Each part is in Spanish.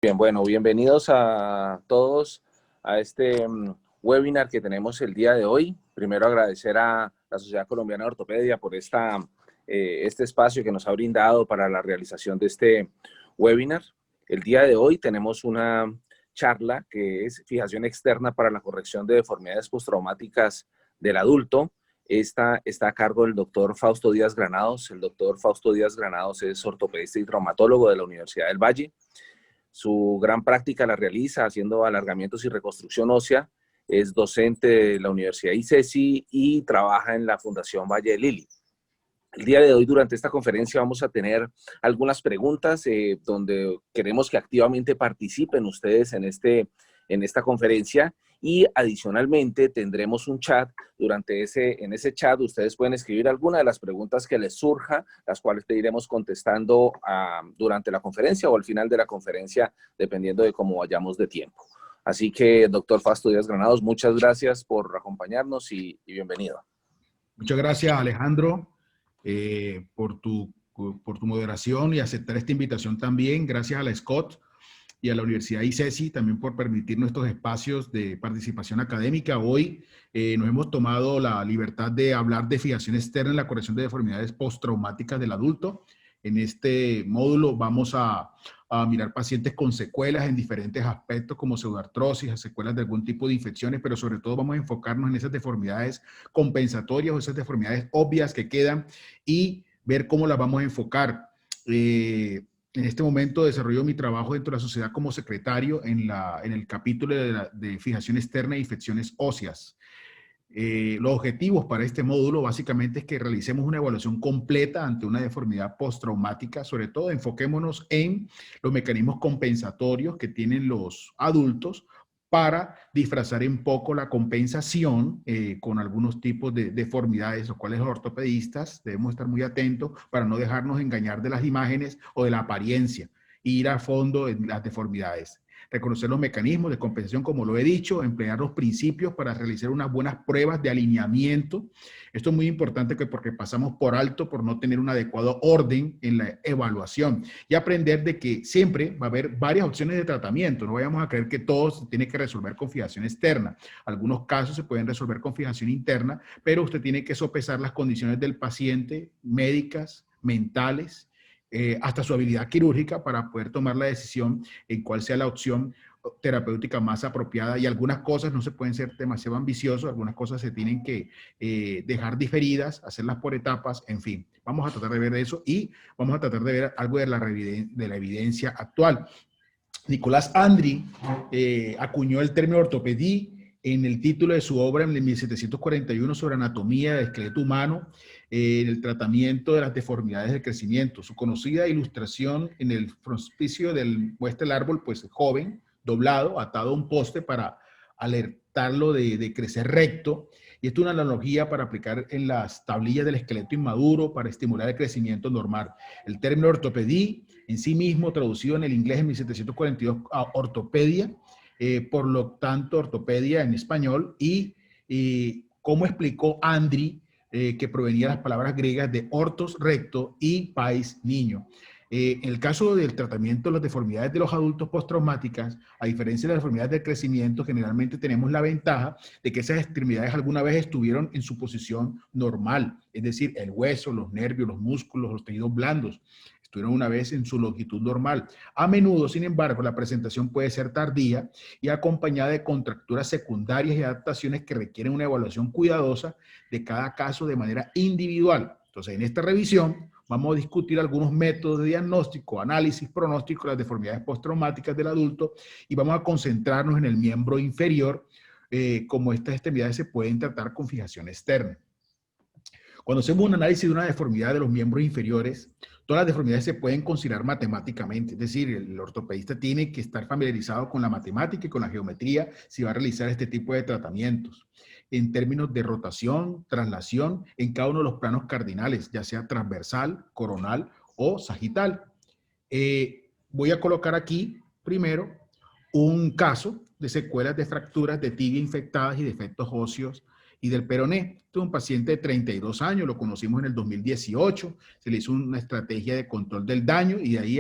Bien, bueno, bienvenidos a todos a este webinar que tenemos el día de hoy. Primero agradecer a la Sociedad Colombiana de Ortopedia por este espacio que nos ha brindado para la realización de este webinar. El día de hoy tenemos una charla que es fijación externa para la corrección de deformidades postraumáticas del adulto. Esta está a cargo del doctor Fausto Díaz Granados. El doctor Fausto Díaz Granados es ortopedista y traumatólogo de la Universidad del Valle. Su gran práctica la realiza haciendo alargamientos y reconstrucción ósea. Es docente de la Universidad ICESI y trabaja en la Fundación Valle de Lili. El día de hoy, durante esta conferencia, vamos a tener algunas preguntas donde queremos que activamente participen ustedes en esta conferencia, y adicionalmente tendremos un chat. En ese chat ustedes pueden escribir alguna de las preguntas que les surja, las cuales te iremos contestando durante la conferencia o al final de la conferencia, dependiendo de cómo vayamos de tiempo. Así que, doctor Fausto Díaz Granados, muchas gracias por acompañarnos y bienvenido. Muchas gracias, Alejandro, por tu moderación y aceptar esta invitación también. Gracias a la Scott y a la Universidad ICESI también por permitirnos estos espacios de participación académica. Hoy nos hemos tomado la libertad de hablar de fijación externa en la corrección de deformidades postraumáticas del adulto. En este módulo vamos a mirar pacientes con secuelas en diferentes aspectos como pseudoartrosis, secuelas de algún tipo de infecciones, pero sobre todo vamos a enfocarnos en esas deformidades compensatorias o esas deformidades obvias que quedan y ver cómo las vamos a enfocar. En este momento desarrollo mi trabajo dentro de la sociedad como secretario en el capítulo de fijación externa e infecciones óseas. Los objetivos para este módulo básicamente es que realicemos una evaluación completa ante una deformidad postraumática. Sobre todo enfoquémonos en los mecanismos compensatorios que tienen los adultos para disfrazar un poco la compensación con algunos tipos de deformidades, los cuales los ortopedistas debemos estar muy atentos para no dejarnos engañar de las imágenes o de la apariencia, e ir a fondo en las deformidades. Reconocer los mecanismos de compensación, como lo he dicho, emplear los principios para realizar unas buenas pruebas de alineamiento. Esto es muy importante porque pasamos por alto por no tener un adecuado orden en la evaluación, y aprender de que siempre va a haber varias opciones de tratamiento. No vayamos a creer que todo se tiene que resolver con fijación externa. Algunos casos se pueden resolver con fijación interna, pero usted tiene que sopesar las condiciones del paciente, médicas, mentales, hasta su habilidad quirúrgica para poder tomar la decisión en cuál sea la opción terapéutica más apropiada. Y algunas cosas no se pueden ser demasiado ambiciosos, algunas cosas se tienen que dejar diferidas, hacerlas por etapas, en fin. Vamos a tratar de ver eso y vamos a tratar de ver algo de la evidencia actual. Nicolás Andri acuñó el término ortopedia en el título de su obra en 1741 sobre anatomía del esqueleto humano, en el tratamiento de las deformidades del crecimiento. Su conocida ilustración en el frontispicio muestra el árbol pues joven, doblado, atado a un poste para alertarlo de crecer recto. Y esto es una analogía para aplicar en las tablillas del esqueleto inmaduro para estimular el crecimiento normal. El término ortopedia en sí mismo, traducido en el inglés en 1742 a ortopedia, por lo tanto ortopedia en español, y como explicó Andri, que provenía de las palabras griegas de ortos, recto, y pais, niño. En el caso del tratamiento de las deformidades de los adultos postraumáticas, a diferencia de las deformidades del crecimiento, generalmente tenemos la ventaja de que esas extremidades alguna vez estuvieron en su posición normal, es decir, el hueso, los nervios, los músculos, los tejidos blandos, estuvieron una vez en su longitud normal. A menudo, sin embargo, la presentación puede ser tardía y acompañada de contracturas secundarias y adaptaciones que requieren una evaluación cuidadosa de cada caso de manera individual. Entonces, en esta revisión vamos a discutir algunos métodos de diagnóstico, análisis, pronóstico de las deformidades postraumáticas del adulto, y vamos a concentrarnos en el miembro inferior, como estas extremidades se pueden tratar con fijación externa. Cuando hacemos un análisis de una deformidad de los miembros inferiores, todas las deformidades se pueden considerar matemáticamente, es decir, el ortopedista tiene que estar familiarizado con la matemática y con la geometría si va a realizar este tipo de tratamientos, en términos de rotación, traslación, en cada uno de los planos cardinales, ya sea transversal, coronal o sagital. Voy a colocar aquí primero un caso de secuelas de fracturas de tibia infectadas y defectos óseos y del peroné. Este es un paciente de 32 años, lo conocimos en el 2018, se le hizo una estrategia de control del daño y de ahí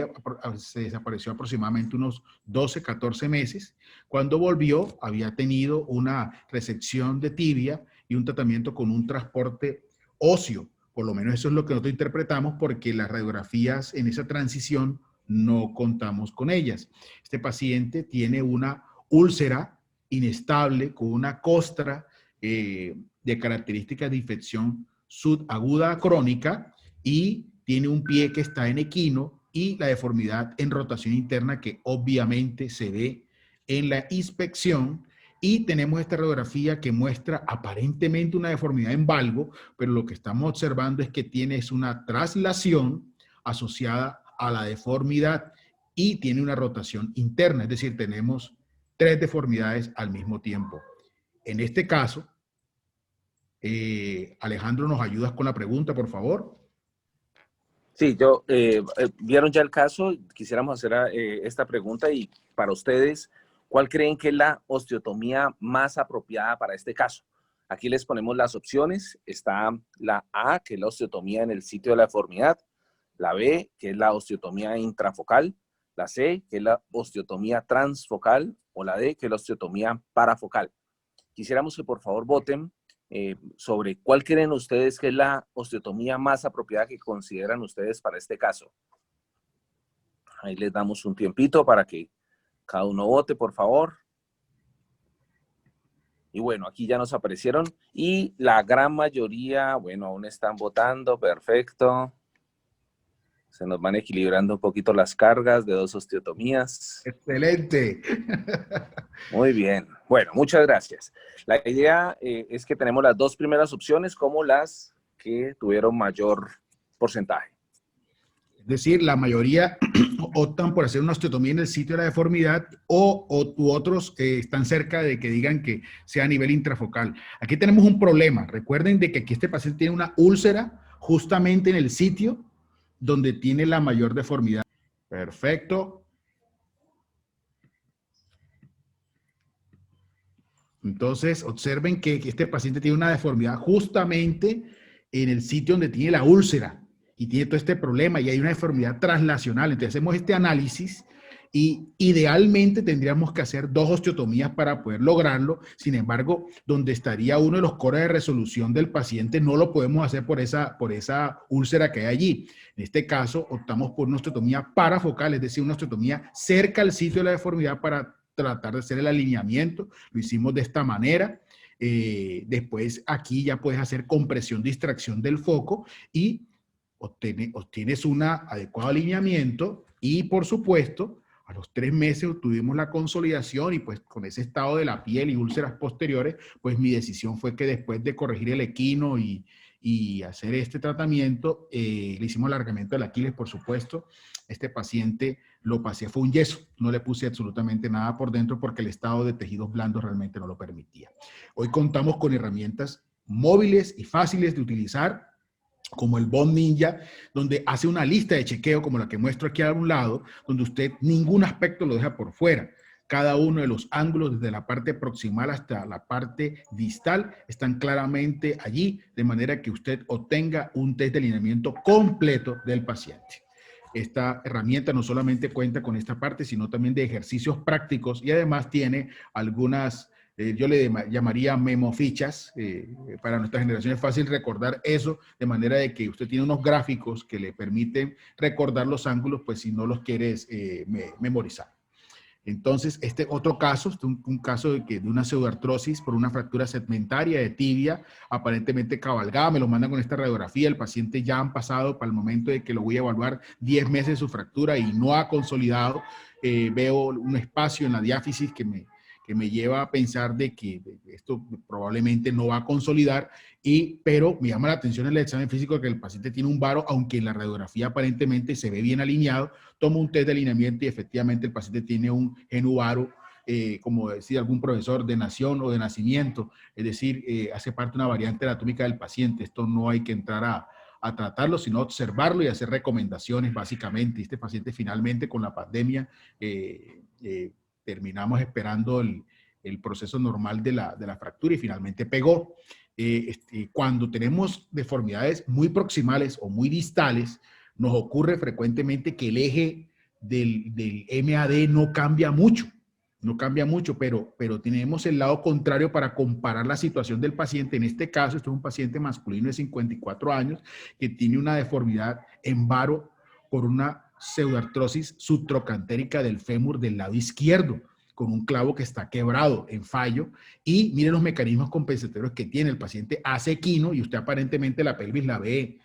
se desapareció aproximadamente unos 12, 14 meses. Cuando volvió, había tenido una resección de tibia y un tratamiento con un transporte óseo. Por lo menos eso es lo que nosotros interpretamos, porque las radiografías en esa transición no contamos con ellas. Este paciente tiene una úlcera inestable con una costra de características de infección subaguda crónica y tiene un pie que está en equino y la deformidad en rotación interna que obviamente se ve en la inspección. Y tenemos esta radiografía que muestra aparentemente una deformidad en valgo, pero lo que estamos observando es que tiene una traslación asociada a la deformidad y tiene una rotación interna, es decir, tenemos 3 deformidades al mismo tiempo. En este caso, Alejandro, ¿nos ayudas con la pregunta, por favor? Sí, vieron ya el caso, quisiéramos hacer esta pregunta y para ustedes, ¿cuál creen que es la osteotomía más apropiada para este caso? Aquí les ponemos las opciones. Está la A, que es la osteotomía en el sitio de la deformidad, la B, que es la osteotomía intrafocal, la C, que es la osteotomía transfocal, o la D, que es la osteotomía parafocal. Quisiéramos que por favor voten sobre cuál creen ustedes que es la osteotomía más apropiada que consideran ustedes para este caso. Ahí les damos un tiempito para que cada uno vote, por favor. Y bueno, aquí ya nos aparecieron y la gran mayoría, bueno, aún están votando, perfecto. Se nos van equilibrando un poquito las cargas de 2 osteotomías. ¡Excelente! Muy bien. Bueno, muchas gracias. La idea es que tenemos las 2 primeras opciones como las que tuvieron mayor porcentaje. Es decir, la mayoría optan por hacer una osteotomía en el sitio de la deformidad u otros están cerca de que digan que sea a nivel intrafocal. Aquí tenemos un problema. Recuerden de que aquí este paciente tiene una úlcera justamente en el sitio donde tiene la mayor deformidad. Perfecto. Entonces, observen que este paciente tiene una deformidad justamente en el sitio donde tiene la úlcera y tiene todo este problema y hay una deformidad translacional. Entonces, hacemos este análisis y idealmente tendríamos que hacer 2 osteotomías para poder lograrlo. Sin embargo, donde estaría uno de los cores de resolución del paciente, no lo podemos hacer por esa úlcera que hay allí. En este caso, optamos por una osteotomía parafocal, es decir, una osteotomía cerca al sitio de la deformidad para tratar de hacer el alineamiento. Lo hicimos de esta manera. Después aquí ya puedes hacer compresión, distracción del foco y obtienes un adecuado alineamiento y por supuesto a los 3 meses obtuvimos la consolidación y pues con ese estado de la piel y úlceras posteriores, pues mi decisión fue que después de corregir el equino y hacer este tratamiento, le hicimos alargamiento del Aquiles, por supuesto. Este paciente lo pasé, fue un yeso, no le puse absolutamente nada por dentro porque el estado de tejidos blandos realmente no lo permitía. Hoy contamos con herramientas móviles y fáciles de utilizar, como el Bond Ninja, donde hace una lista de chequeo como la que muestro aquí a un lado, donde usted ningún aspecto lo deja por fuera. Cada uno de los ángulos, desde la parte proximal hasta la parte distal, están claramente allí, de manera que usted obtenga un test de alineamiento completo del paciente. Esta herramienta no solamente cuenta con esta parte, sino también de ejercicios prácticos y además tiene algunas, yo le llamaría memofichas. Para nuestra generación es fácil recordar eso, de manera de que usted tiene unos gráficos que le permiten recordar los ángulos, pues si no los quieres memorizar. Entonces, este otro caso, un caso de una pseudoartrosis por una fractura segmentaria de tibia, aparentemente cabalgada, me lo mandan con esta radiografía, el paciente ya han pasado para el momento de que lo voy a evaluar 10 meses de su fractura y no ha consolidado. Veo un espacio en la diáfisis que me lleva a pensar de que esto probablemente no va a consolidar, pero me llama la atención el examen físico que el paciente tiene un varo, aunque en la radiografía aparentemente se ve bien alineado. Tomo un test de alineamiento y efectivamente el paciente tiene un genuvaro, como decía algún profesor, de nación o de nacimiento, es decir, hace parte de una variante anatómica del paciente. Esto no hay que entrar a tratarlo, sino observarlo y hacer recomendaciones básicamente. Este paciente finalmente con la pandemia terminamos esperando el proceso normal de la fractura y finalmente pegó. Cuando tenemos deformidades muy proximales o muy distales, nos ocurre frecuentemente que el eje del MAD no cambia mucho. No cambia mucho, pero tenemos el lado contrario para comparar la situación del paciente. En este caso, esto es un paciente masculino de 54 años que tiene una deformidad en varo por una pseudoartrosis subtrocantérica del fémur del lado izquierdo, con un clavo que está quebrado en fallo. Y miren los mecanismos compensatorios que tiene. El paciente hace equino y usted aparentemente la pelvis la ve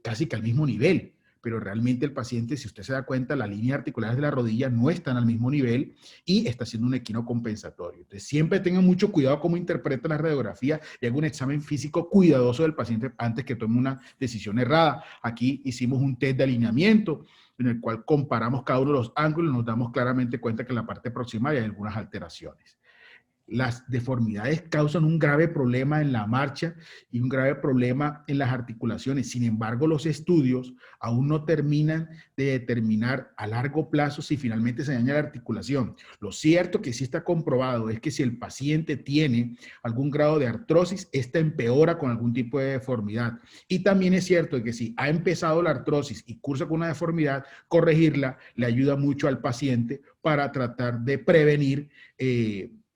casi que al mismo nivel. Pero realmente el paciente, si usted se da cuenta, las líneas articulares de la rodilla no están al mismo nivel y está haciendo un equino compensatorio. Entonces, siempre tengan mucho cuidado cómo interpreta la radiografía y haga un examen físico cuidadoso del paciente antes que tome una decisión errada. Aquí hicimos un test de alineamiento en el cual comparamos cada uno de los ángulos y nos damos claramente cuenta que en la parte proximal hay algunas alteraciones. Las deformidades causan un grave problema en la marcha y un grave problema en las articulaciones. Sin embargo, los estudios aún no terminan de determinar a largo plazo si finalmente se daña la articulación. Lo cierto que sí está comprobado es que si el paciente tiene algún grado de artrosis, esta empeora con algún tipo de deformidad. Y también es cierto que si ha empezado la artrosis y cursa con una deformidad, corregirla le ayuda mucho al paciente para tratar de prevenir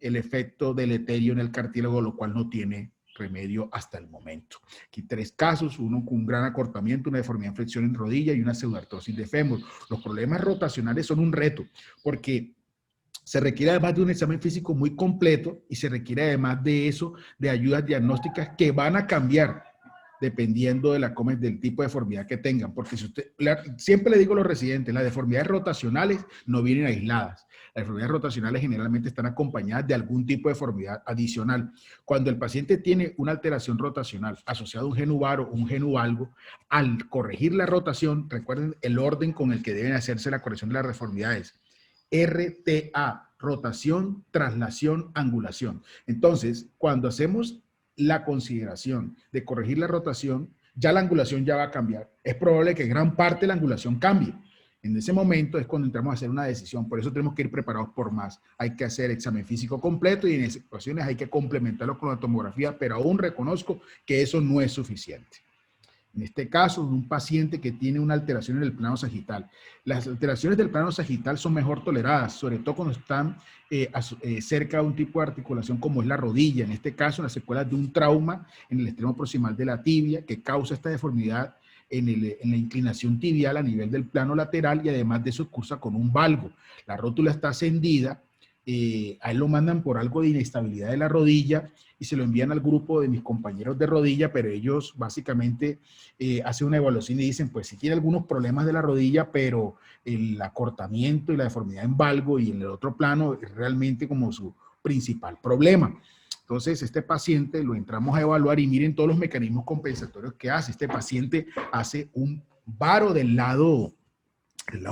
el efecto deleterio en el cartílago, lo cual no tiene remedio hasta el momento. Aquí 3 casos, uno con un gran acortamiento, una deformidad en flexión en rodilla y una pseudoartrosis de fémur. Los problemas rotacionales son un reto porque se requiere además de un examen físico muy completo y se requiere además de eso, de ayudas diagnósticas que van a cambiar dependiendo del tipo de deformidad que tengan. Porque si usted, siempre le digo a los residentes, las deformidades rotacionales no vienen aisladas. Las deformidades rotacionales generalmente están acompañadas de algún tipo de deformidad adicional. Cuando el paciente tiene una alteración rotacional asociada a un genu varo o un genu valgo, al corregir la rotación, recuerden el orden con el que deben hacerse la corrección de las deformidades. RTA, rotación, traslación, angulación. Entonces, cuando hacemos la consideración de corregir la rotación, ya la angulación ya va a cambiar. Es probable que gran parte de la angulación cambie. En ese momento es cuando entramos a hacer una decisión. Por eso tenemos que ir preparados por más. Hay que hacer examen físico completo y en esas situaciones hay que complementarlo con la tomografía, pero aún reconozco que eso no es suficiente. En este caso, un paciente que tiene una alteración en el plano sagital. Las alteraciones del plano sagital son mejor toleradas, sobre todo cuando están cerca de un tipo de articulación como es la rodilla. En este caso, las secuelas de un trauma en el extremo proximal de la tibia que causa esta deformidad en la inclinación tibial a nivel del plano lateral y además de eso cursa con un valgo. La rótula está ascendida. A él lo mandan por algo de inestabilidad de la rodilla y se lo envían al grupo de mis compañeros de rodilla, pero ellos básicamente hacen una evaluación y dicen, pues sí tiene algunos problemas de la rodilla, pero el acortamiento y la deformidad en valgo y en el otro plano es realmente como su principal problema. Entonces, este paciente lo entramos a evaluar y miren todos los mecanismos compensatorios que hace. Este paciente hace un varo del lado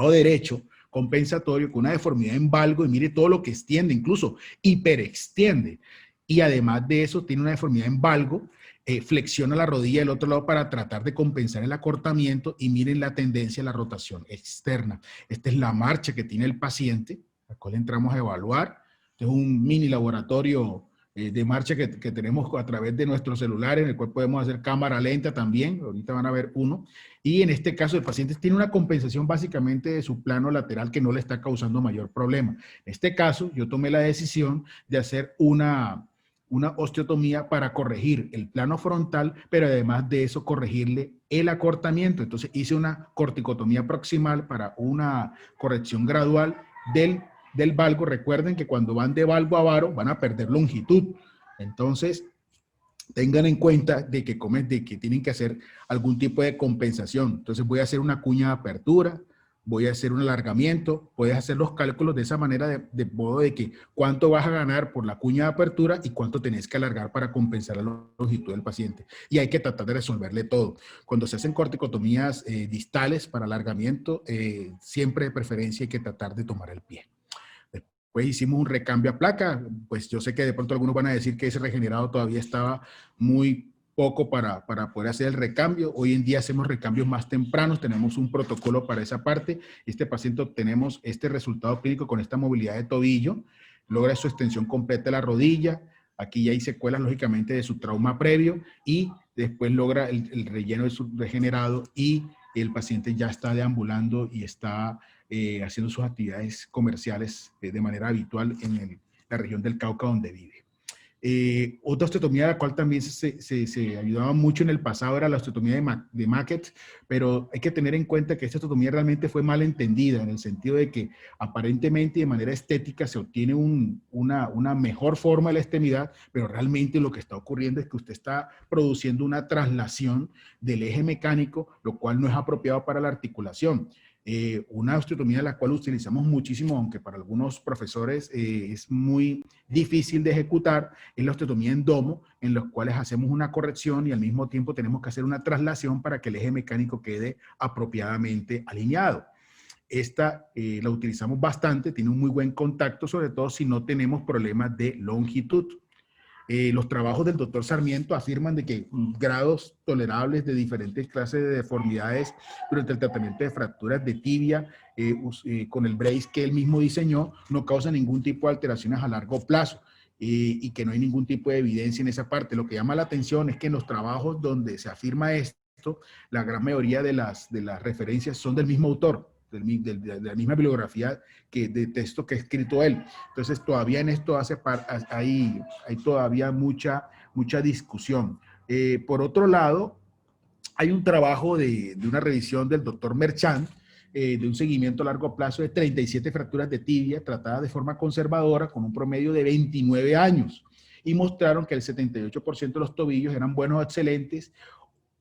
derecho, compensatorio, con una deformidad en valgo y mire todo lo que extiende, incluso hiperextiende. Y además de eso tiene una deformidad en valgo, flexiona la rodilla del otro lado para tratar de compensar el acortamiento y miren la tendencia a la rotación externa. Esta es la marcha que tiene el paciente, la cual entramos a evaluar. Este es un mini laboratorio de marcha que tenemos a través de nuestro celular, en el cual podemos hacer cámara lenta también, ahorita van a ver uno, y en este caso el paciente tiene una compensación básicamente de su plano lateral que no le está causando mayor problema. En este caso yo tomé la decisión de hacer una osteotomía para corregir el plano frontal, pero además de eso corregirle el acortamiento. Entonces hice una corticotomía proximal para una corrección gradual del valgo. Recuerden que cuando van de valgo a varo van a perder longitud. Entonces, tengan en cuenta de que tienen que hacer algún tipo de compensación. Entonces, voy a hacer una cuña de apertura, voy a hacer un alargamiento, puedes hacer los cálculos de esa manera de modo de que cuánto vas a ganar por la cuña de apertura y cuánto tenés que alargar para compensar la longitud del paciente. Y hay que tratar de resolverle todo. Cuando se hacen corticotomías distales para alargamiento, siempre de preferencia hay que tratar de tomar el pie. Pues hicimos un recambio a placa, pues yo sé que de pronto algunos van a decir que ese regenerado todavía estaba muy poco para poder hacer el recambio. Hoy en día hacemos recambios más tempranos, tenemos un protocolo para esa parte. Este paciente obtenemos este resultado clínico con esta movilidad de tobillo. logra su extensión completa de la rodilla. Aquí ya hay secuelas, lógicamente, de su trauma previo y después logra el relleno de su regenerado y el paciente ya está deambulando y está haciendo sus actividades comerciales de manera habitual en la región del Cauca donde vive. Otra osteotomía a la cual también se ayudaba mucho en el pasado era la osteotomía de Maquet, pero hay que tener en cuenta que esta osteotomía realmente fue mal entendida en el sentido de que aparentemente y de manera estética se obtiene una mejor forma de la extremidad, pero realmente lo que está ocurriendo es que usted está produciendo una traslación del eje mecánico, lo cual no es apropiado para la articulación. Una osteotomía la cual utilizamos muchísimo, aunque para algunos profesores es muy difícil de ejecutar, es la osteotomía en domo, en los cuales hacemos una corrección y al mismo tiempo tenemos que hacer una traslación para que el eje mecánico quede apropiadamente alineado. Esta la utilizamos bastante, tiene un muy buen contacto, sobre todo si no tenemos problemas de longitud. Los trabajos del doctor Sarmiento afirman de que grados tolerables de diferentes clases de deformidades durante el tratamiento de fracturas de tibia con el brace que él mismo diseñó no causa ningún tipo de alteraciones a largo plazo y que no hay ningún tipo de evidencia en esa parte. Lo que llama la atención es que en los trabajos donde se afirma esto, la gran mayoría de las referencias son del mismo autor, de la misma bibliografía de texto que ha escrito él. Entonces, todavía en esto hay todavía mucha discusión. Por otro lado, hay un trabajo de una revisión del doctor Merchant, de un seguimiento a largo plazo de 37 fracturas de tibia tratadas de forma conservadora con un promedio de 29 años y mostraron que el 78% de los tobillos eran buenos o excelentes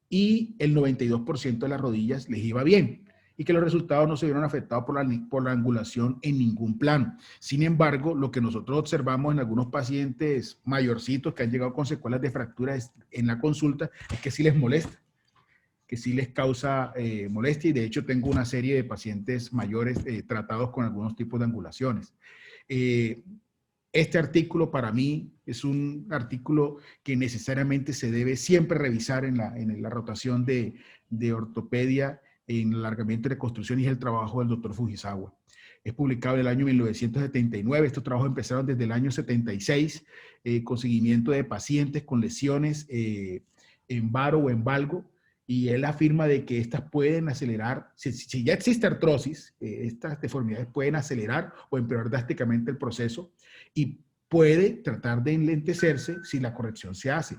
y el 92% de las rodillas les iba bien y que los resultados no se vieron afectados por la angulación en ningún plano. Sin embargo, lo que nosotros observamos en algunos pacientes mayorcitos que han llegado con secuelas de fracturas en la consulta es que sí les molesta, que sí les causa molestia y de hecho tengo una serie de pacientes mayores tratados con algunos tipos de angulaciones. Este artículo para mí es un artículo que necesariamente se debe siempre revisar en la rotación de ortopedia en el alargamiento y reconstrucción y es el trabajo del doctor Fujisawa. Es publicado en el año 1979. Estos trabajos empezaron desde el año 76 con seguimiento de pacientes con lesiones en varo o en valgo y él afirma de que estas pueden acelerar, si ya existe artrosis, estas deformidades pueden acelerar o empeorar drásticamente el proceso y puede tratar de enlentecerse si la corrección se hace.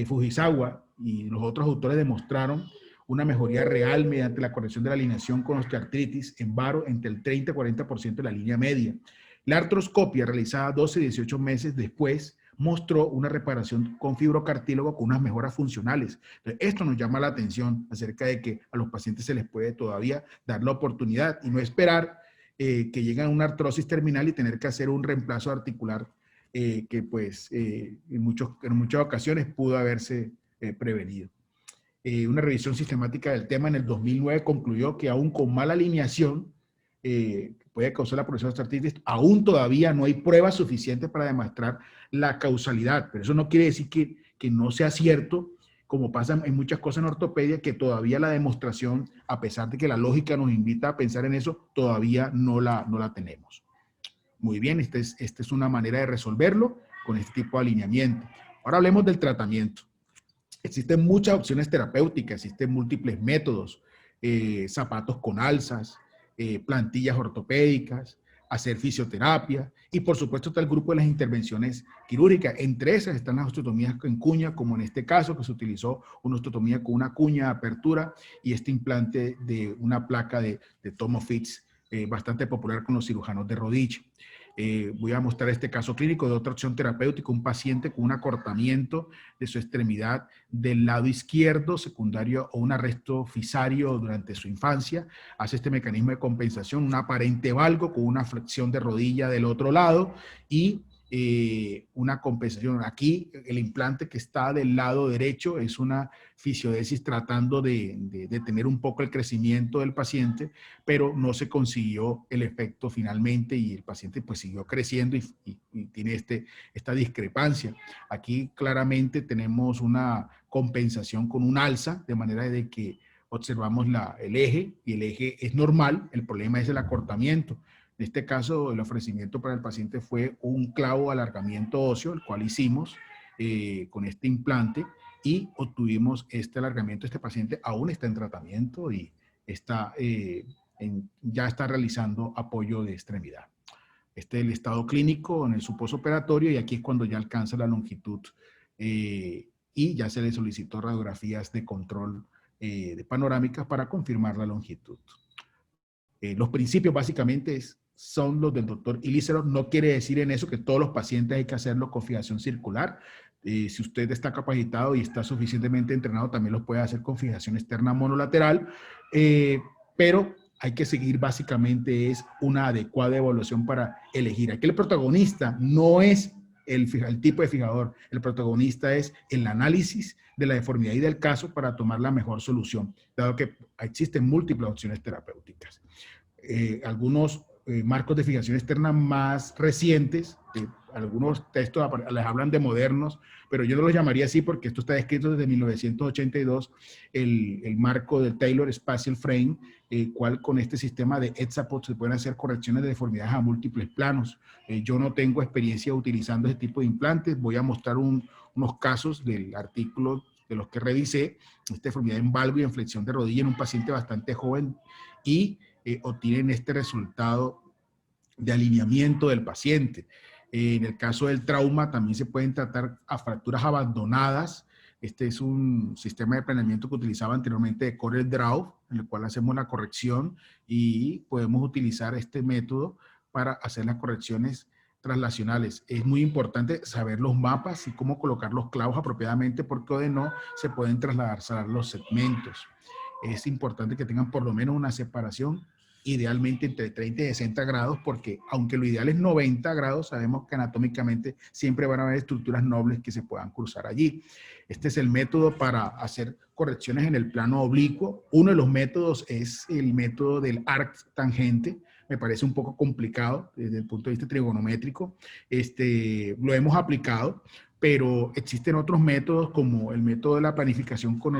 Fujisawa y los otros autores demostraron una mejoría real mediante la corrección de la alineación con osteoartritis en varo entre el 30 y 40% de la línea media. La artroscopia realizada 12 y 18 meses después mostró una reparación con fibrocartílago con unas mejoras funcionales. Entonces, esto nos llama la atención acerca de que a los pacientes se les puede todavía dar la oportunidad y no esperar que lleguen a una artrosis terminal y tener que hacer un reemplazo articular que pues en muchas ocasiones pudo haberse prevenido. Una revisión sistemática del tema en el 2009 concluyó que aún con mala alineación puede causar la progresión de osteoartritis, aún todavía no hay pruebas suficientes para demostrar la causalidad, pero eso no quiere decir que no sea cierto, como pasa en muchas cosas en ortopedia, que todavía la demostración, a pesar de que la lógica nos invita a pensar en eso, todavía no la tenemos. Muy bien, esta es una manera de resolverlo con este tipo de alineamiento. Ahora hablemos del tratamiento. Existen muchas opciones terapéuticas, existen múltiples métodos, zapatos con alzas, plantillas ortopédicas, hacer fisioterapia y por supuesto está el grupo de las intervenciones quirúrgicas. Entre esas están las osteotomías en cuña, como en este caso que se utilizó una osteotomía con una cuña de apertura y este implante de una placa de Tomofix bastante popular con los cirujanos de rodilla. Voy a mostrar este caso clínico de otra opción terapéutica, un paciente con un acortamiento de su extremidad del lado izquierdo, secundario o un arresto fisario durante su infancia. Hace este mecanismo de compensación, un aparente valgo con una flexión de rodilla del otro lado y una compensación. Aquí el implante que está del lado derecho es una fisiodesis tratando de tener un poco el crecimiento del paciente, pero no se consiguió el efecto finalmente y el paciente pues siguió creciendo y tiene esta discrepancia. Aquí claramente tenemos una compensación con un alza, de manera de que observamos el eje y el eje es normal, el problema es el acortamiento. En este caso, el ofrecimiento para el paciente fue un clavo alargamiento óseo, el cual hicimos con este implante y obtuvimos este alargamiento. Este paciente aún está en tratamiento y está, ya está realizando apoyo de extremidad. Este es el estado clínico en el su postoperatorio y aquí es cuando ya alcanza la longitud y ya se le solicitó radiografías de control de panorámicas para confirmar la longitud. Los principios básicamente son los del doctor Ilícero. No quiere decir en eso que todos los pacientes hay que hacerlo con fijación circular. Si usted está capacitado y está suficientemente entrenado, también los puede hacer con fijación externa monolateral, pero hay que seguir básicamente es una adecuada evaluación para elegir. Aquí el protagonista no es el tipo de fijador, el protagonista es el análisis de la deformidad y del caso para tomar la mejor solución, dado que existen múltiples opciones terapéuticas. Algunos marcos de fijación externa más recientes, algunos textos les hablan de modernos, pero yo no los llamaría así porque esto está descrito desde 1982, el marco del Taylor Spatial Frame, cual con este sistema de ETSAPOT se pueden hacer correcciones de deformidades a múltiples planos. Yo no tengo experiencia utilizando este tipo de implantes, voy a mostrar unos casos del artículo de los que revisé, esta deformidad en valgo y en flexión de rodilla en un paciente bastante joven y obtienen este resultado de alineamiento del paciente. En el caso del trauma también se pueden tratar a fracturas abandonadas. Este es un sistema de planeamiento que utilizaba anteriormente de CorelDRAW, en el cual hacemos la corrección y podemos utilizar este método para hacer las correcciones traslacionales. Es muy importante saber los mapas y cómo colocar los clavos apropiadamente porque o de no se pueden trasladar los segmentos. Es importante que tengan por lo menos una separación idealmente entre 30 y 60 grados, porque aunque lo ideal es 90 grados, sabemos que anatómicamente siempre van a haber estructuras nobles que se puedan cruzar allí. Este es el método para hacer correcciones en el plano oblicuo. Uno de los métodos es el método del arc tangente. Me parece un poco complicado desde el punto de vista trigonométrico. Lo hemos aplicado, pero existen otros métodos como el método de la planificación con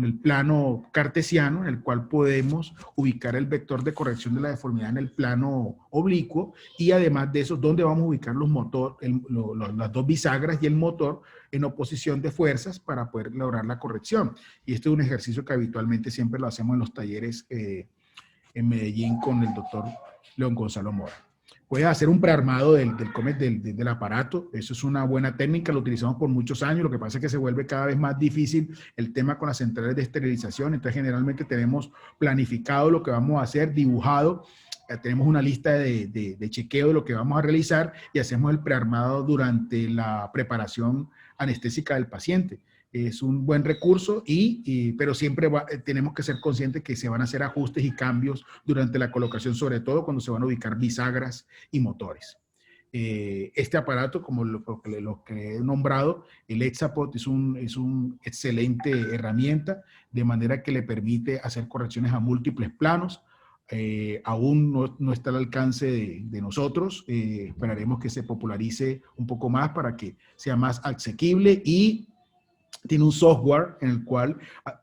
el plano cartesiano, en el cual podemos ubicar el vector de corrección de la deformidad en el plano oblicuo y además de eso, ¿dónde vamos a ubicar las dos bisagras y el motor en oposición de fuerzas para poder lograr la corrección? Y este es un ejercicio que habitualmente siempre lo hacemos en los talleres en Medellín con el doctor León Gonzalo Mora. Puedes hacer un prearmado del aparato, eso es una buena técnica, lo utilizamos por muchos años, lo que pasa es que se vuelve cada vez más difícil el tema con las centrales de esterilización, entonces generalmente tenemos planificado lo que vamos a hacer, dibujado, tenemos una lista de chequeo de lo que vamos a realizar y hacemos el prearmado durante la preparación anestésica del paciente. Es un buen recurso, pero siempre tenemos que ser conscientes que se van a hacer ajustes y cambios durante la colocación, sobre todo cuando se van a ubicar bisagras y motores. Este aparato, como lo que he nombrado, el ETSAPOT es un excelente herramienta, de manera que le permite hacer correcciones a múltiples planos. Aún no está al alcance de nosotros. Esperaremos que se popularice un poco más para que sea más asequible y tiene un software en el cual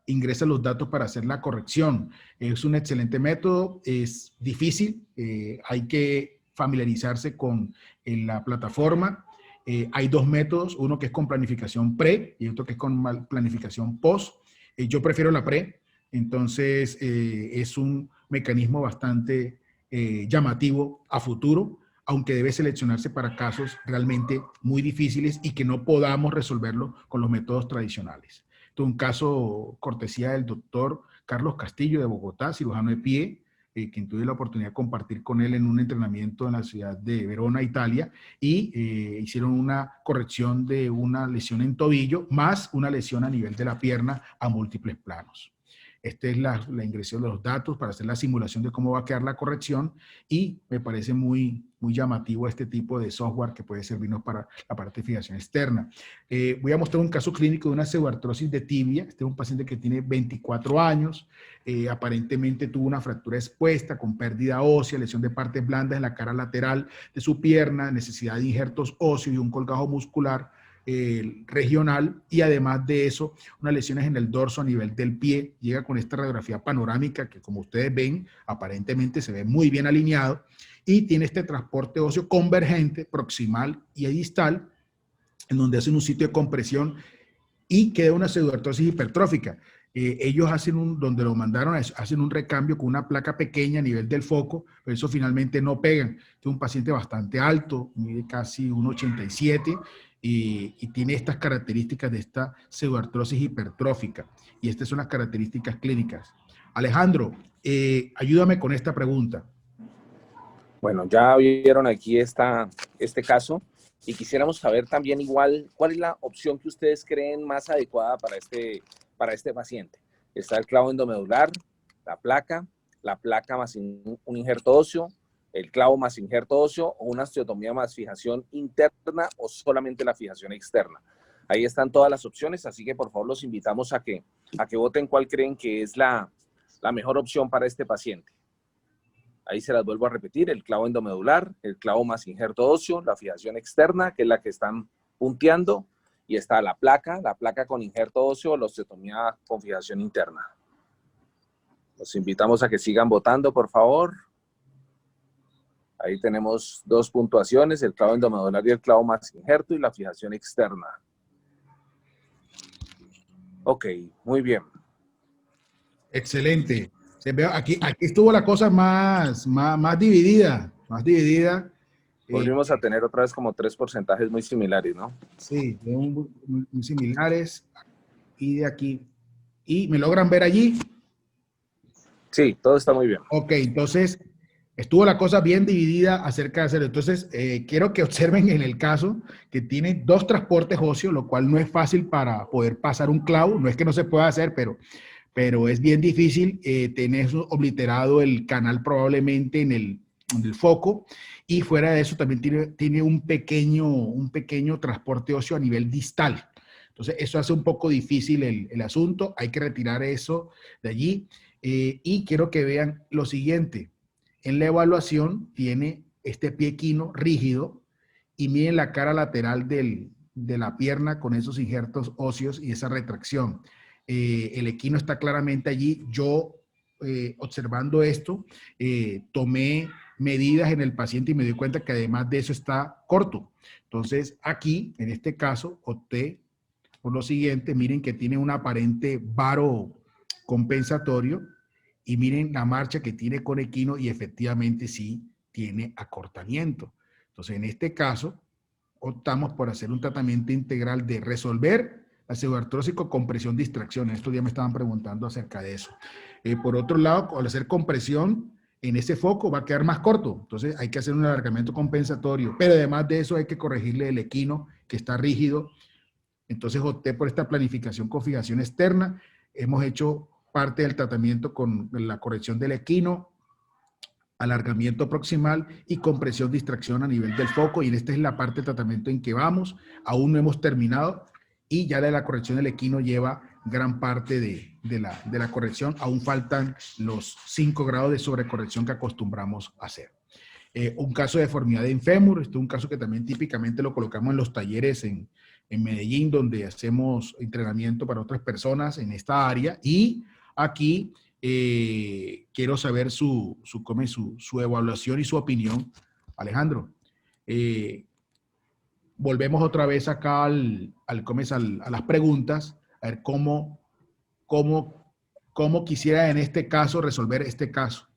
ingresa los datos para hacer la corrección. Es un excelente método, es difícil, hay que familiarizarse con la plataforma. Hay dos métodos, uno que es con planificación pre y otro que es con planificación post. Yo prefiero la pre, entonces es un mecanismo bastante llamativo a futuro, aunque debe seleccionarse para casos realmente muy difíciles y que no podamos resolverlo con los métodos tradicionales. Esto es un caso cortesía del doctor Carlos Castillo de Bogotá, cirujano de pie, quien tuve la oportunidad de compartir con él en un entrenamiento en la ciudad de Verona, Italia, y hicieron una corrección de una lesión en tobillo, más una lesión a nivel de la pierna a múltiples planos. Esta es la ingresión de los datos para hacer la simulación de cómo va a quedar la corrección y me parece muy llamativo este tipo de software que puede servirnos para la parte de fijación externa. Voy a mostrar un caso clínico de una pseudoartrosis de tibia. Este es un paciente que tiene 24 años, aparentemente tuvo una fractura expuesta con pérdida ósea, lesión de partes blandas en la cara lateral de su pierna, necesidad de injertos óseos y un colgajo muscular regional, y además de eso, unas lesiones en el dorso a nivel del pie. Llega con esta radiografía panorámica que, como ustedes ven, aparentemente se ve muy bien alineado, y tiene este transporte óseo convergente, proximal y distal, en donde hacen un sitio de compresión y queda una pseudoartrosis hipertrófica. Ellos donde lo mandaron, hacen un recambio con una placa pequeña a nivel del foco, pero eso finalmente no pegan. Es un paciente bastante alto, mide casi 1,87 y tiene estas características de esta pseudoartrosis hipertrófica. Y estas son las características clínicas. Alejandro, ayúdame con esta pregunta. Bueno, ya vieron aquí este caso y quisiéramos saber también igual cuál es la opción que ustedes creen más adecuada para este paciente. Está el clavo endomedular, la placa más un injerto óseo, el clavo más injerto óseo o una osteotomía más fijación interna o solamente la fijación externa. Ahí están todas las opciones, así que por favor los invitamos a que voten cuál creen que es la mejor opción para este paciente. Ahí se las vuelvo a repetir: el clavo endomedular, el clavo más injerto óseo, la fijación externa, que es la que están punteando, y está la placa con injerto óseo, la osteotomía con fijación interna. Los invitamos a que sigan votando, por favor. Ahí tenemos 2 puntuaciones: el clavo endomedular y el clavo más injerto, y la fijación externa. Ok, muy bien. Excelente. Aquí estuvo la cosa más dividida, Volvimos a tener otra vez como 3 porcentajes muy similares, ¿no? Sí, muy similares. Y de aquí. ¿Y me logran ver allí? Sí, todo está muy bien. Ok, entonces estuvo la cosa bien dividida acerca de hacerlo. Entonces, quiero que observen en el caso que tiene 2 transportes óseos, lo cual no es fácil para poder pasar un clavo. No es que no se pueda hacer, pero es bien difícil. Tener obliterado el canal probablemente en el foco, y fuera de eso también tiene un pequeño transporte óseo a nivel distal. Entonces, eso hace un poco difícil el asunto. Hay que retirar eso de allí. Y quiero que vean lo siguiente. En la evaluación tiene este pie equino rígido, y miren la cara lateral de la pierna con esos injertos óseos y esa retracción. El equino está claramente allí. Yo, observando esto, tomé medidas en el paciente y me di cuenta que además de eso está corto. Entonces, aquí, en este caso, opté por lo siguiente. Miren que tiene un aparente varo compensatorio, y miren la marcha que tiene con equino, y efectivamente sí tiene acortamiento. Entonces, en este caso, optamos por hacer un tratamiento integral de resolver la pseudoartrosis con compresión distracción. En estos días me estaban preguntando acerca de eso. Por otro lado, al hacer compresión en ese foco va a quedar más corto. Entonces hay que hacer un alargamiento compensatorio. Pero además de eso hay que corregirle el equino, que está rígido. Entonces opté por esta planificación con fijación externa. Hemos hecho parte del tratamiento con la corrección del equino, alargamiento proximal y compresión distracción a nivel del foco, y esta es la parte de tratamiento en que vamos. Aún no hemos terminado, y ya de la corrección del equino lleva gran parte de la corrección. Aún faltan los 5 grados de sobrecorrección que acostumbramos a hacer. Un caso de deformidad de fémur. Este es un caso que también típicamente lo colocamos en los talleres en Medellín, donde hacemos entrenamiento para otras personas en esta área. Y aquí quiero saber su evaluación y su opinión. Alejandro, volvemos otra vez acá a las preguntas, a ver cómo quisiera en este caso resolver este caso.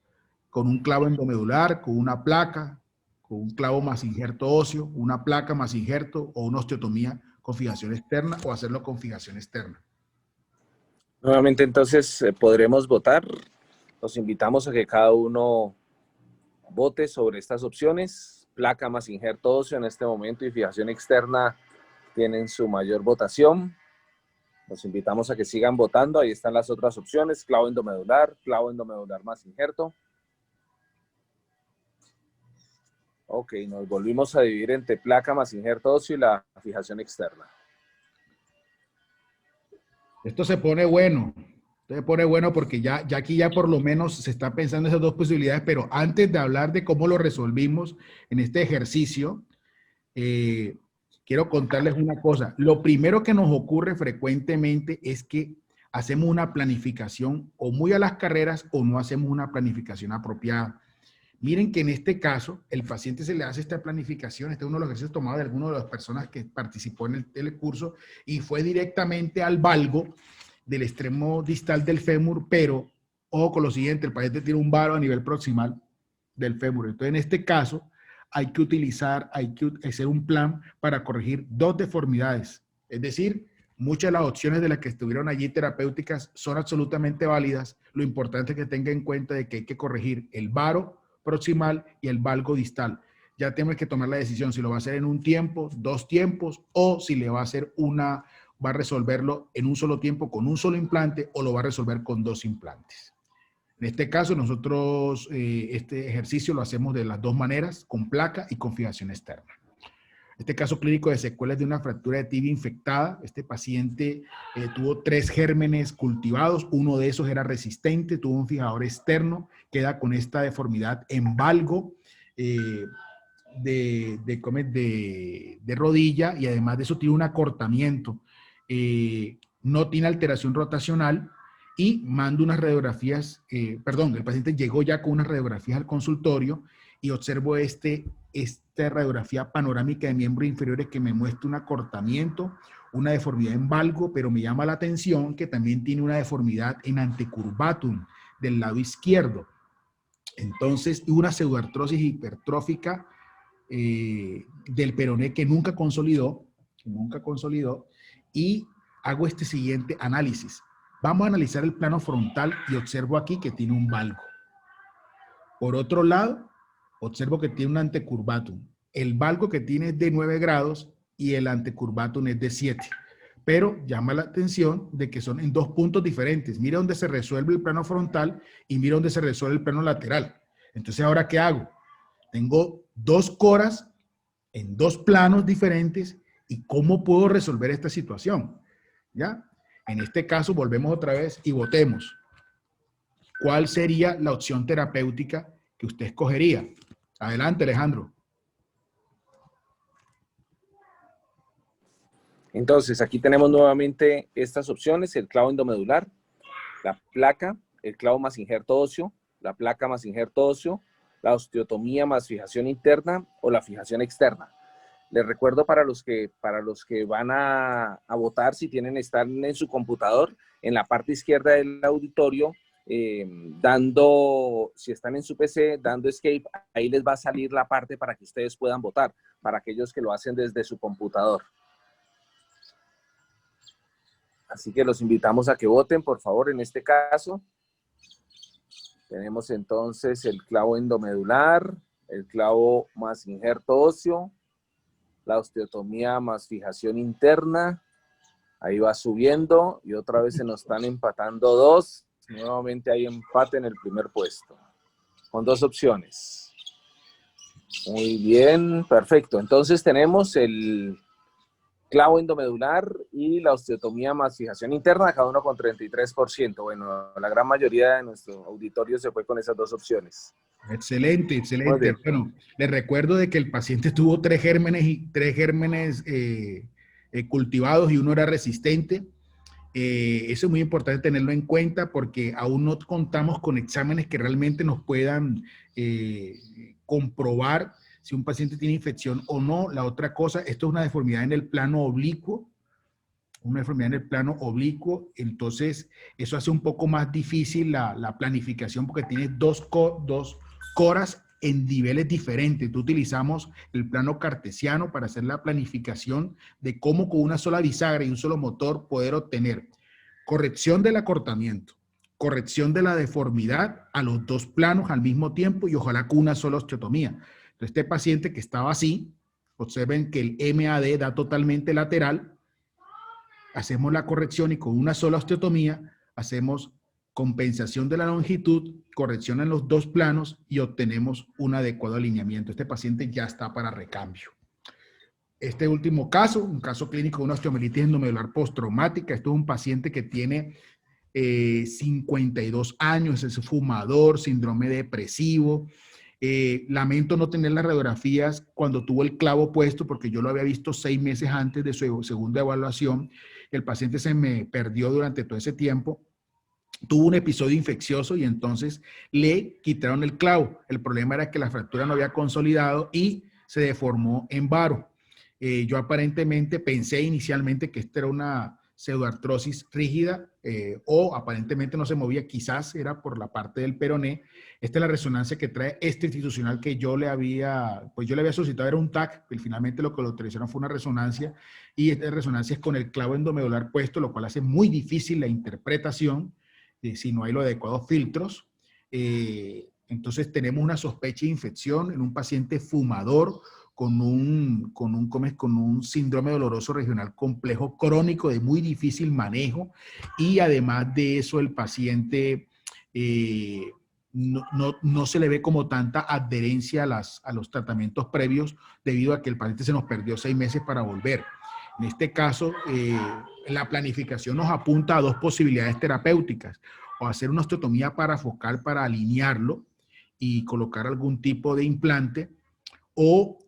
Con un clavo endomedular, con una placa, con un clavo más injerto óseo, una placa más injerto, o una osteotomía con fijación externa, o hacerlo con fijación externa. Nuevamente, entonces, podremos votar. Los invitamos a que cada uno vote sobre estas opciones. Placa más injerto óseo en este momento y fijación externa tienen su mayor votación. Los invitamos a que sigan votando. Ahí están las otras opciones: clavo endomedular más injerto. Ok, nos volvimos a dividir entre placa más injerto óseo y la fijación externa. Esto se pone bueno. Esto se pone bueno porque ya aquí ya por lo menos se está pensando esas 2 posibilidades, pero antes de hablar de cómo lo resolvimos en este ejercicio, quiero contarles una cosa. Lo primero que nos ocurre frecuentemente es que hacemos una planificación o muy a las carreras o no hacemos una planificación apropiada. Miren que en este caso, el paciente se le hace esta planificación, este es uno de los ejercicios tomados de alguna de las personas que participó en el curso y fue directamente al valgo del extremo distal del fémur, pero ojo con lo siguiente, el paciente tiene un varo a nivel proximal del fémur. Entonces, en este caso, hay que hacer un plan para corregir dos deformidades. Es decir, muchas de las opciones de las que estuvieron allí terapéuticas son absolutamente válidas. Lo importante es que tenga en cuenta de que hay que corregir el varo proximal y el valgo distal. Ya tenemos que tomar la decisión si lo va a hacer en un tiempo, 2 tiempos, o si le va a hacer va a resolverlo en un solo tiempo con un solo implante o lo va a resolver con 2 implantes. En este caso, nosotros este ejercicio lo hacemos de las 2 maneras, con placa y con fijación externa. Este caso clínico de secuelas de una fractura de tibia infectada, este paciente tuvo 3 gérmenes cultivados, uno de esos era resistente, tuvo un fijador externo, queda con esta deformidad en valgo de rodilla y además de eso tiene un acortamiento, no tiene alteración rotacional y manda unas radiografías, el paciente llegó ya con unas radiografías al consultorio y observo esta radiografía panorámica de miembros inferiores que me muestra un acortamiento, una deformidad en valgo, pero me llama la atención que también tiene una deformidad en antecurvatum del lado izquierdo. Entonces, una pseudoartrosis hipertrófica del peroné que nunca consolidó, y hago este siguiente análisis. Vamos a analizar el plano frontal y observo aquí que tiene un valgo. Por otro lado, observo que tiene un antecurvatum. El valgo que tiene es de 9 grados y el antecurvatum es de 7. Pero llama la atención de que son en 2 puntos diferentes. Mira dónde se resuelve el plano frontal y mira dónde se resuelve el plano lateral. Entonces, ¿ahora qué hago? Tengo 2 coras en 2 planos diferentes y ¿cómo puedo resolver esta situación? ¿Ya? En este caso, volvemos otra vez y votemos. ¿Cuál sería la opción terapéutica que usted escogería? Adelante, Alejandro. Entonces, aquí tenemos nuevamente estas opciones: el clavo endomedular, la placa, el clavo más injerto óseo, la placa más injerto óseo, la osteotomía más fijación interna o la fijación externa. Les recuerdo para los que van a votar, si están en su computador, en la parte izquierda del auditorio, si están en su PC, dando escape, ahí les va a salir la parte para que ustedes puedan votar, para aquellos que lo hacen desde su computador. Así que los invitamos a que voten, por favor, en este caso. Tenemos entonces el clavo endomedular, el clavo más injerto óseo, la osteotomía más fijación interna. Ahí va subiendo y otra vez se nos están empatando 2. Nuevamente hay empate en el primer puesto, con 2 opciones. Muy bien, perfecto. Entonces tenemos el clavo endomedular y la osteotomía más fijación interna, cada uno con 33%. Bueno, la gran mayoría de nuestro auditorio se fue con esas 2 opciones. Excelente, excelente. Bueno, les recuerdo de que el paciente tuvo 3 gérmenes cultivados y uno era resistente. Eso es muy importante tenerlo en cuenta porque aún no contamos con exámenes que realmente nos puedan comprobar si un paciente tiene infección o no. La otra cosa, esto es una deformidad en el plano oblicuo, entonces eso hace un poco más difícil la planificación porque tiene dos coras en niveles diferentes. Entonces utilizamos el plano cartesiano para hacer la planificación de cómo con una sola bisagra y un solo motor poder obtener corrección del acortamiento, corrección de la deformidad a los 2 planos al mismo tiempo y ojalá con una sola osteotomía. Entonces este paciente que estaba así, observen que el MAD da totalmente lateral, hacemos la corrección y con una sola osteotomía hacemos compensación de la longitud, corrección en los 2 planos y obtenemos un adecuado alineamiento. Este paciente ya está para recambio. Este último caso, un caso clínico de una osteomielitis endomedular postraumática. Esto es un paciente que tiene 52 años, es fumador, síndrome depresivo. Lamento no tener las radiografías cuando tuvo el clavo puesto, porque yo lo había visto 6 meses antes de su segunda evaluación. El paciente se me perdió durante todo ese tiempo. Tuvo un episodio infeccioso y entonces le quitaron el clavo. El problema era que la fractura no había consolidado y se deformó en varo. Yo aparentemente pensé inicialmente que esta era una pseudoartrosis rígida o aparentemente no se movía, quizás era por la parte del peroné. Esta es la resonancia que trae este institucional que yo le había solicitado, era un TAC, pero finalmente lo que lo autorizaron fue una resonancia, y esta resonancia es con el clavo endomedular puesto, lo cual hace muy difícil la interpretación si no hay los adecuados filtros. Entonces tenemos una sospecha de infección en un paciente fumador con un síndrome doloroso regional complejo crónico de muy difícil manejo, y además de eso el paciente no se le ve como tanta adherencia a los tratamientos previos, debido a que el paciente se nos perdió 6 meses para volver. En este caso, la planificación nos apunta a 2 posibilidades terapéuticas: o hacer una osteotomía parafocal para alinearlo y colocar algún tipo de implante, o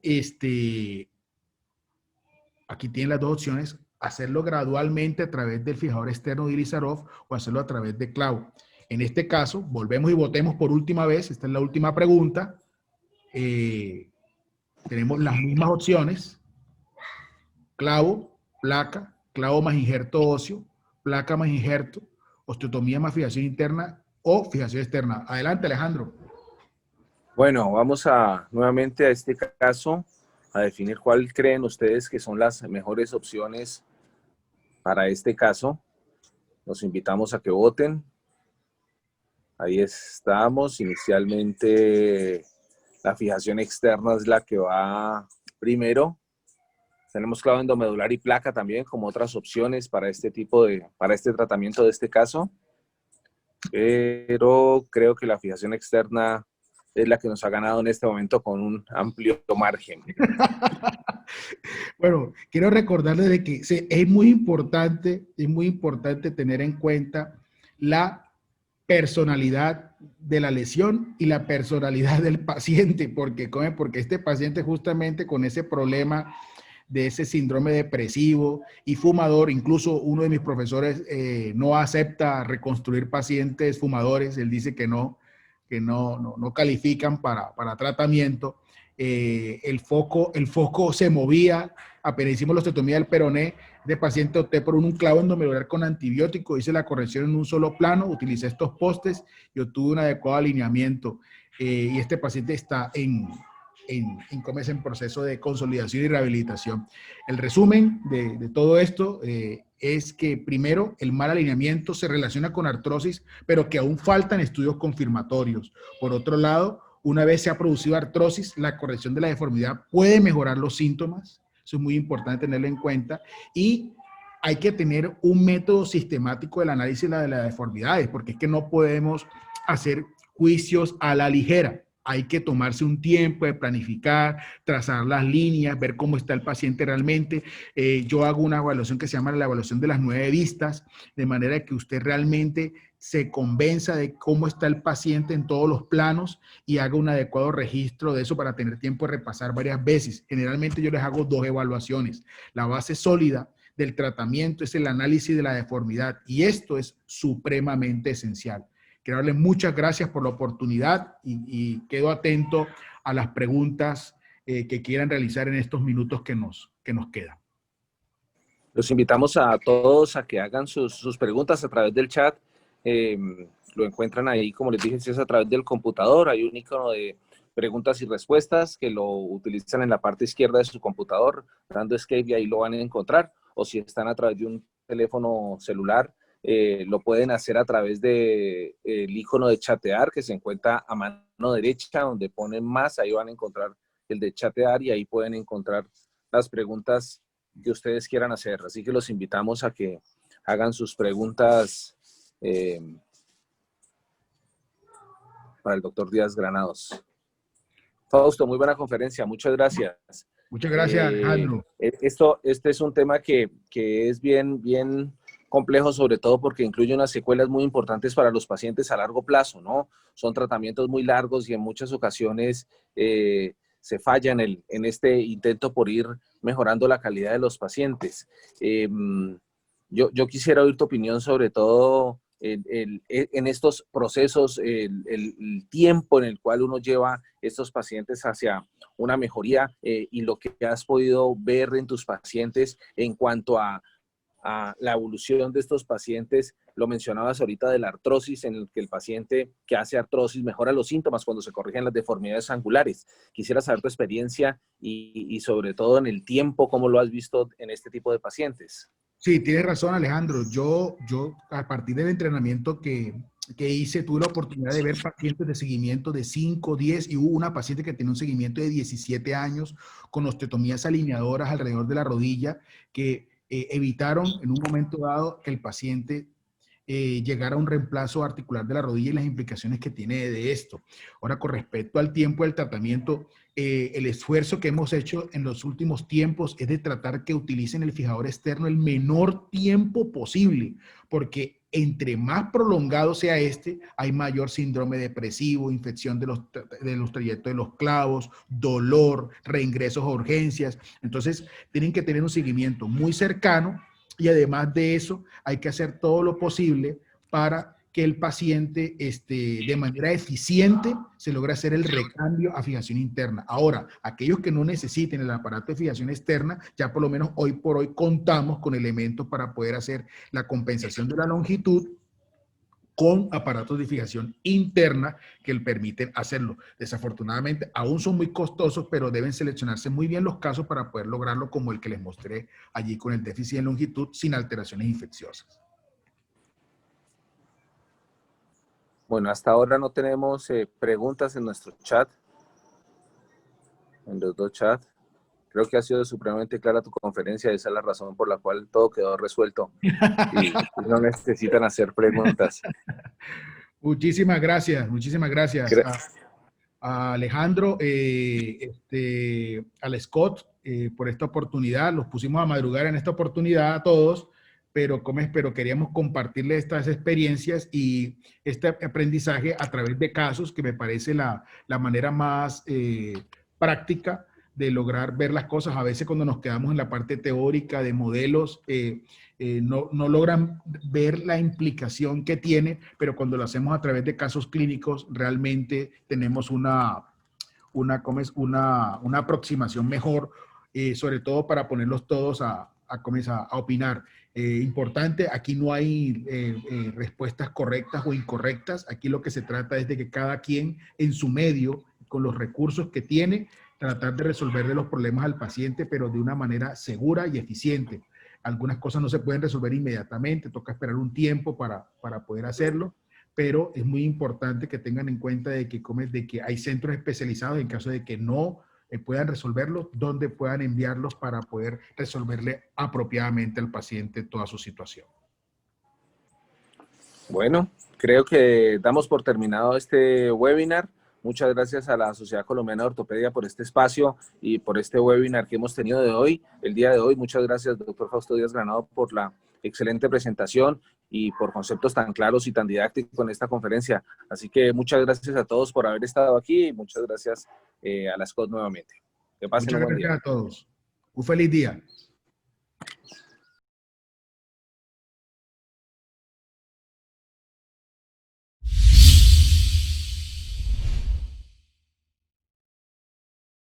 aquí tienen las 2 opciones: hacerlo gradualmente a través del fijador externo de Ilizarov o hacerlo a través de clavo. En este caso, volvemos y votemos por última vez. Esta es la última pregunta. Tenemos las mismas opciones: clavo, placa, clavo más injerto óseo, placa más injerto, osteotomía más fijación interna o fijación externa. Adelante, Alejandro. Bueno, vamos nuevamente a este caso a definir cuál creen ustedes que son las mejores opciones para este caso. Los invitamos a que voten. Ahí estamos. Inicialmente la fijación externa es la que va primero. Tenemos clavo endomedular y placa también como otras opciones para este tratamiento de este caso. Pero creo que la fijación externa es la que nos ha ganado en este momento con un amplio margen. Bueno, quiero recordarles de que es muy importante tener en cuenta la personalidad de la lesión y la personalidad del paciente, porque este paciente justamente con ese problema de ese síndrome depresivo y fumador, incluso uno de mis profesores no acepta reconstruir pacientes fumadores. Él dice que no califican para tratamiento. El foco se movía, apenas hicimos la osteotomía del peroné. De paciente opté por un clavo endomedular con antibiótico, hice la corrección en un solo plano, utilicé estos postes y obtuve un adecuado alineamiento. Y este paciente está en proceso de consolidación y rehabilitación. El resumen de todo esto es que, primero, el mal alineamiento se relaciona con artrosis, pero que aún faltan estudios confirmatorios. Por otro lado, una vez se ha producido artrosis, la corrección de la deformidad puede mejorar los síntomas. Eso es muy importante tenerlo en cuenta. Y hay que tener un método sistemático del análisis de las deformidades, porque es que no podemos hacer juicios a la ligera. Hay que tomarse un tiempo de planificar, trazar las líneas, ver cómo está el paciente realmente. Yo hago una evaluación que se llama la evaluación de las 9 vistas, de manera que usted realmente se convenza de cómo está el paciente en todos los planos y haga un adecuado registro de eso para tener tiempo de repasar varias veces. Generalmente yo les hago 2 evaluaciones. La base sólida del tratamiento es el análisis de la deformidad, y esto es supremamente esencial. Quiero darle muchas gracias por la oportunidad y quedo atento a las preguntas que quieran realizar en estos minutos que nos quedan. Los invitamos a todos a que hagan sus preguntas a través del chat. Lo encuentran ahí, como les dije, si es a través del computador. Hay un icono de preguntas y respuestas que lo utilizan en la parte izquierda de su computador, dando escape, y ahí lo van a encontrar. O si están a través de un teléfono celular, lo pueden hacer a través del icono de chatear que se encuentra a mano derecha, donde ponen más. Ahí van a encontrar el de chatear y ahí pueden encontrar las preguntas que ustedes quieran hacer. Así que los invitamos a que hagan sus preguntas para el doctor Díaz Granados. Fausto, muy buena conferencia, muchas gracias. Muchas gracias, Alejandro. Este es un tema que es bien complejo, sobre todo porque incluye unas secuelas muy importantes para los pacientes a largo plazo, ¿no? Son tratamientos muy largos y en muchas ocasiones se falla en este intento por ir mejorando la calidad de los pacientes. Yo quisiera oír tu opinión sobre todo en estos procesos, el tiempo en el cual uno lleva estos pacientes hacia una mejoría y lo que has podido ver en tus pacientes en cuanto a la evolución de estos pacientes. Lo mencionabas ahorita de la artrosis, en el que el paciente que hace artrosis mejora los síntomas cuando se corrigen las deformidades angulares. Quisiera saber tu experiencia y sobre todo en el tiempo, cómo lo has visto en este tipo de pacientes. Sí, tienes razón, Alejandro. Yo a partir del entrenamiento que hice, tuve la oportunidad de ver pacientes de seguimiento de 5, 10 y hubo una paciente que tenía un seguimiento de 17 años con osteotomías alineadoras alrededor de la rodilla que evitaron en un momento dado que el paciente llegar a un reemplazo articular de la rodilla y las implicaciones que tiene de esto. Ahora, con respecto al tiempo del tratamiento, el esfuerzo que hemos hecho en los últimos tiempos es de tratar que utilicen el fijador externo el menor tiempo posible, porque entre más prolongado sea este, hay mayor síndrome depresivo, infección de los trayectos de los clavos, dolor, reingresos a urgencias. Entonces, tienen que tener un seguimiento muy cercano. Y además de eso, hay que hacer todo lo posible para que el paciente de manera eficiente se logre hacer el recambio a fijación interna. Ahora, aquellos que no necesiten el aparato de fijación externa, ya por lo menos hoy por hoy contamos con elementos para poder hacer la compensación de la longitud con aparatos de fijación interna que le permiten hacerlo. Desafortunadamente, aún son muy costosos, pero deben seleccionarse muy bien los casos para poder lograrlo como el que les mostré allí con el déficit de longitud sin alteraciones infecciosas. Bueno, hasta ahora no tenemos preguntas en nuestro chat, en los dos chats. Creo que ha sido supremamente clara tu conferencia, esa es la razón por la cual todo quedó resuelto y no necesitan hacer preguntas. Muchísimas gracias, muchísimas gracias a Alejandro, al Scott, por esta oportunidad. Los pusimos a madrugar en esta oportunidad a todos, pero queríamos compartirles estas experiencias y este aprendizaje a través de casos, que me parece la manera más práctica de lograr ver las cosas. A veces cuando nos quedamos en la parte teórica de modelos, no logran ver la implicación que tiene, pero cuando lo hacemos a través de casos clínicos, realmente tenemos una aproximación mejor, sobre todo para ponerlos todos a opinar. Importante, aquí no hay respuestas correctas o incorrectas. Aquí lo que se trata es de que cada quien en su medio, con los recursos que tiene, tratar de resolverle los problemas al paciente, pero de una manera segura y eficiente. Algunas cosas no se pueden resolver inmediatamente, toca esperar un tiempo para poder hacerlo, pero es muy importante que tengan en cuenta de que hay centros especializados en caso de que no puedan resolverlos, donde puedan enviarlos para poder resolverle apropiadamente al paciente toda su situación. Bueno, creo que damos por terminado este webinar. Muchas gracias a la Sociedad Colombiana de Ortopedia por este espacio y por este webinar que hemos tenido el día de hoy. Muchas gracias, doctor Fausto Díaz Granado, por la excelente presentación y por conceptos tan claros y tan didácticos en esta conferencia. Así que muchas gracias a todos por haber estado aquí y muchas gracias a la Scott nuevamente. Que pasen un buen día. Muchas gracias a todos. Un feliz día.